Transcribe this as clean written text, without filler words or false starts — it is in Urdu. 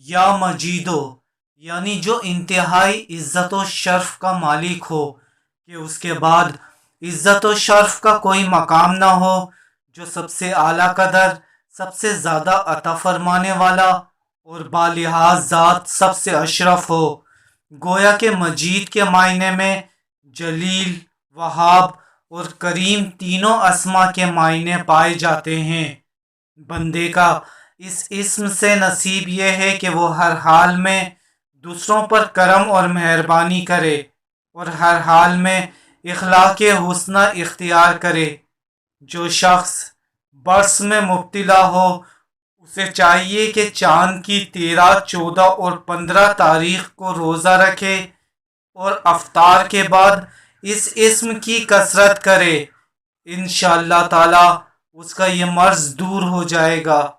یا مجیدو، یعنی جو انتہائی عزت و شرف کا مالک ہو، کہ اس کے بعد عزت و شرف کا کوئی مقام نہ ہو، جو سب سے اعلیٰ قدر، سب سے زیادہ عطا فرمانے والا اور بالحاظ ذات سب سے اشرف ہو۔ گویا کہ مجید کے معنی میں جلیل، وہاب اور کریم تینوں اسما کے معنی پائے جاتے ہیں۔ بندے کا اس اسم سے نصیب یہ ہے کہ وہ ہر حال میں دوسروں پر کرم اور مہربانی کرے اور ہر حال میں اخلاق حسنہ اختیار کرے۔ جو شخص برس میں مبتلا ہو، اسے چاہیے کہ چاند کی 13، 14 اور 15 تاریخ کو روزہ رکھے اور افطار کے بعد اس اسم کی کثرت کرے۔ انشاءاللہ تعالی اس کا یہ مرض دور ہو جائے گا۔